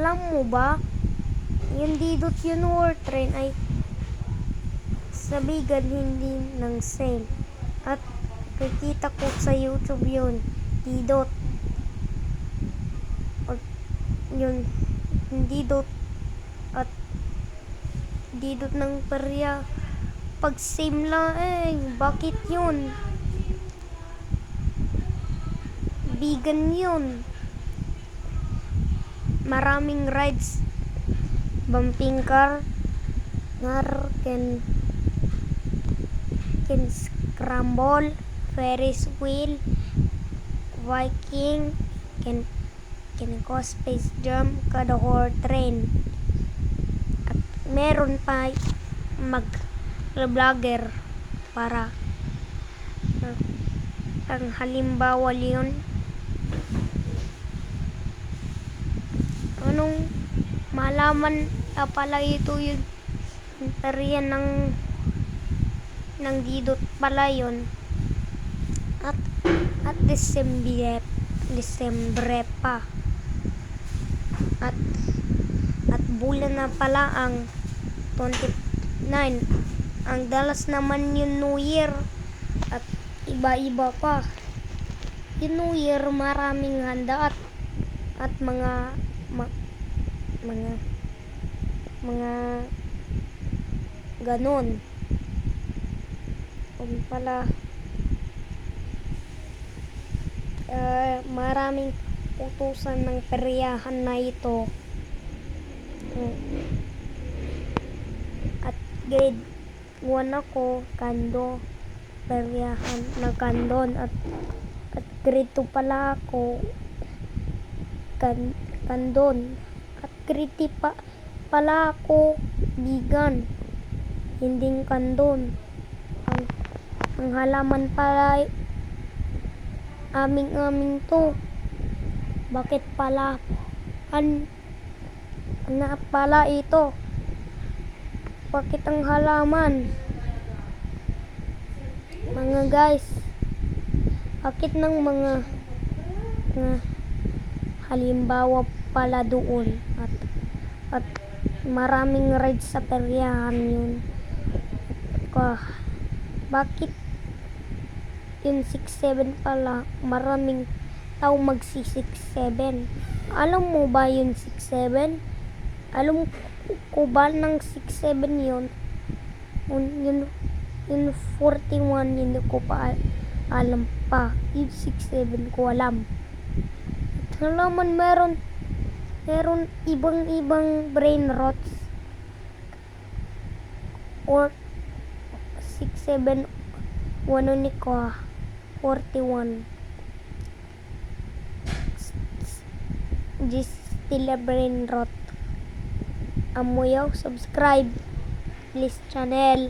Alam mo ba, yung didot yun war train ay sabigan hindi ng sale. At nakikita ko sa YouTube yun, didot. At yun, didot at didot ng perya. Pag same lang bakit yun? Vegan yun. Maraming rides, bumping car, can scramble, Ferris wheel, Viking, can go space jump, kada horse train. At meron pa vlogger para ang halimbawa yun. Anong malaman na pala ito yung perya ng didot pala yun. At Desembre pa. At bulan na pala ang 29. Ang dalas naman yung New Year. At iba-iba pa. Yung New Year maraming handa at mga ganon. Kung pala maraming utusan ng peryahan na ito. At grade 1 ako, kando, peryahan na kandon. At grade 2 pala ako, kandon. At grade 3 pala ako, vegan, hindi kandon. Ang halaman pala aming to. Bakit pala nga pala ito? Bakit ang halaman? Mga guys, bakit ng mga halimbawa pala doon at maraming rides sa peryahan yun. Bakit yung 6-7 pala maraming tao magsi-6-7? Alam mo ba yung 6-7? Alam ko ba ng 6-7 yun? Yung 41 hindi ko pa alam pa. Yung 6-7 ko alam. At halaman meron ibang brain rots or 6-7 wano ni ko 41 just still a brain rot. Amoyaw subscribe please channel.